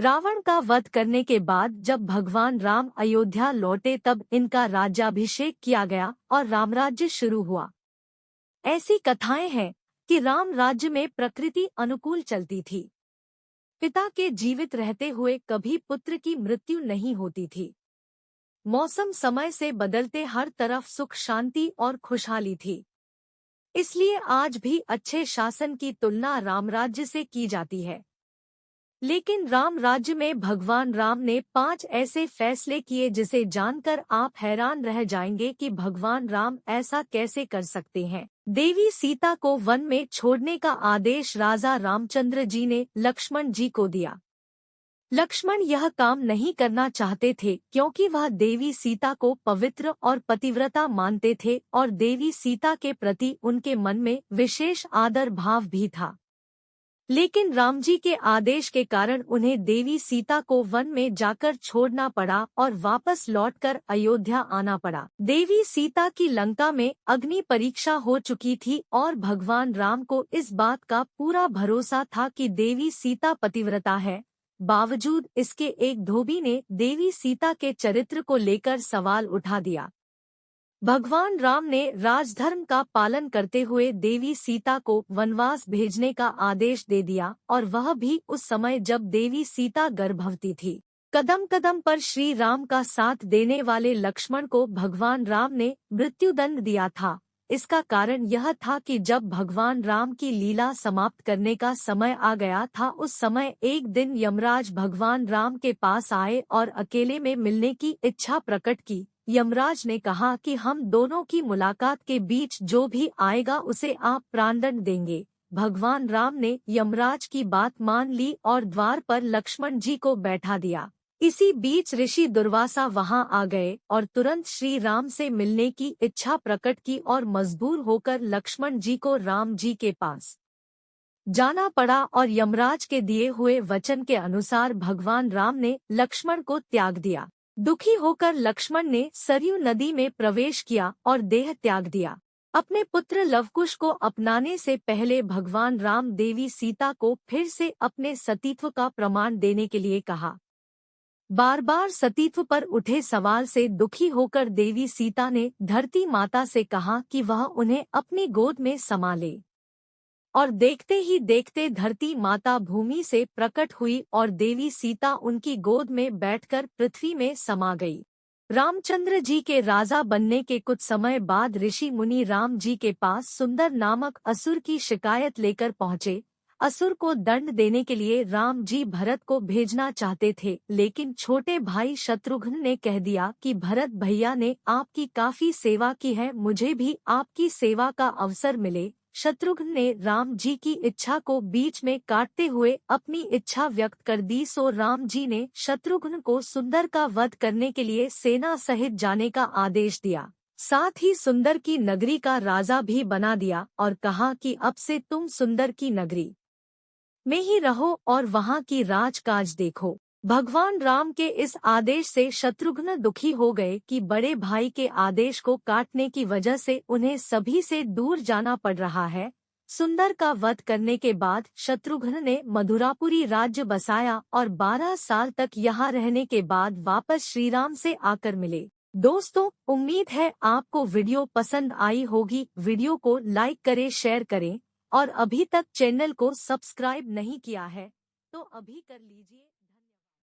रावण का वध करने के बाद जब भगवान राम अयोध्या लौटे तब इनका राज्याभिषेक किया गया और रामराज्य शुरू हुआ। ऐसी कथाएं हैं कि राम राज्य में प्रकृति अनुकूल चलती थी। पिता के जीवित रहते हुए कभी पुत्र की मृत्यु नहीं होती थी। मौसम समय से बदलते हर तरफ सुख शांति और खुशहाली थी। इसलिए आज भी अच्छे शासन की तुलना रामराज्य से की जाती है। लेकिन राम राज्य में भगवान राम ने 5 ऐसे फैसले किए जिसे जानकर आप हैरान रह जाएंगे कि भगवान राम ऐसा कैसे कर सकते हैं। देवी सीता को वन में छोड़ने का आदेश राजा रामचंद्र जी ने लक्ष्मण जी को दिया। लक्ष्मण यह काम नहीं करना चाहते थे क्योंकि वह देवी सीता को पवित्र और पतिव्रता मानते थे और देवी सीता के प्रति उनके मन में विशेष आदर भाव भी था। लेकिन राम जी के आदेश के कारण उन्हें देवी सीता को वन में जाकर छोड़ना पड़ा और वापस लौटकर अयोध्या आना पड़ा। देवी सीता की लंका में अग्नि परीक्षा हो चुकी थी और भगवान राम को इस बात का पूरा भरोसा था कि देवी सीता पतिव्रता है। बावजूद इसके एक धोबी ने देवी सीता के चरित्र को लेकर सवाल उठा दिया। भगवान राम ने राजधर्म का पालन करते हुए देवी सीता को वनवास भेजने का आदेश दे दिया और वह भी उस समय जब देवी सीता गर्भवती थी। कदम कदम पर श्री राम का साथ देने वाले लक्ष्मण को भगवान राम ने मृत्युदंड दिया था। इसका कारण यह था कि जब भगवान राम की लीला समाप्त करने का समय आ गया था उस समय एक दिन यमराज भगवान राम के पास आए और अकेले में मिलने की इच्छा प्रकट की। यमराज ने कहा कि हम दोनों की मुलाकात के बीच जो भी आएगा उसे आप प्राणदंड देंगे। भगवान राम ने यमराज की बात मान ली और द्वार पर लक्ष्मण जी को बैठा दिया। इसी बीच ऋषि दुर्वासा वहां आ गए और तुरंत श्री राम से मिलने की इच्छा प्रकट की और मजबूर होकर लक्ष्मण जी को राम जी के पास जाना पड़ा और यमराज के दिए हुए वचन के अनुसार भगवान राम ने लक्ष्मण को त्याग दिया। दुखी होकर लक्ष्मण ने सरयू नदी में प्रवेश किया और देह त्याग दिया। अपने पुत्र लवकुश को अपनाने से पहले भगवान राम देवी सीता को फिर से अपने सतीत्व का प्रमाण देने के लिए कहा। बार बार सतीत्व पर उठे सवाल से दुखी होकर देवी सीता ने धरती माता से कहा कि वह उन्हें अपनी गोद में समा ले। और देखते ही देखते धरती माता भूमि से प्रकट हुई और देवी सीता उनकी गोद में बैठकर पृथ्वी में समा गई। रामचंद्र जी के राजा बनने के कुछ समय बाद ऋषि मुनि राम जी के पास सुंदर नामक असुर की शिकायत लेकर पहुँचे। असुर को दंड देने के लिए राम जी भरत को भेजना चाहते थे, लेकिन छोटे भाई शत्रुघ्न ने कह दिया कि भरत भैया ने आपकी काफी सेवा की है, मुझे भी आपकी सेवा का अवसर मिले। शत्रुघ्न ने राम जी की इच्छा को बीच में काटते हुए अपनी इच्छा व्यक्त कर दी। सो राम जी ने शत्रुघ्न को सुंदर का वध करने के लिए सेना सहित जाने का आदेश दिया। साथ ही सुंदर की नगरी का राजा भी बना दिया और कहा कि अब से तुम सुंदर की नगरी में ही रहो और वहां की राजकाज देखो। भगवान राम के इस आदेश से शत्रुघ्न दुखी हो गए कि बड़े भाई के आदेश को काटने की वजह से उन्हें सभी से दूर जाना पड़ रहा है। सुंदर का वध करने के बाद शत्रुघ्न ने मधुरापुरी राज्य बसाया और 12 साल तक यहाँ रहने के बाद वापस श्रीराम से आकर मिले। दोस्तों, उम्मीद है आपको वीडियो पसंद आई होगी। वीडियो को लाइक करें, शेयर करें और अभी तक चैनल को सब्सक्राइब नहीं किया है तो अभी कर लीजिए।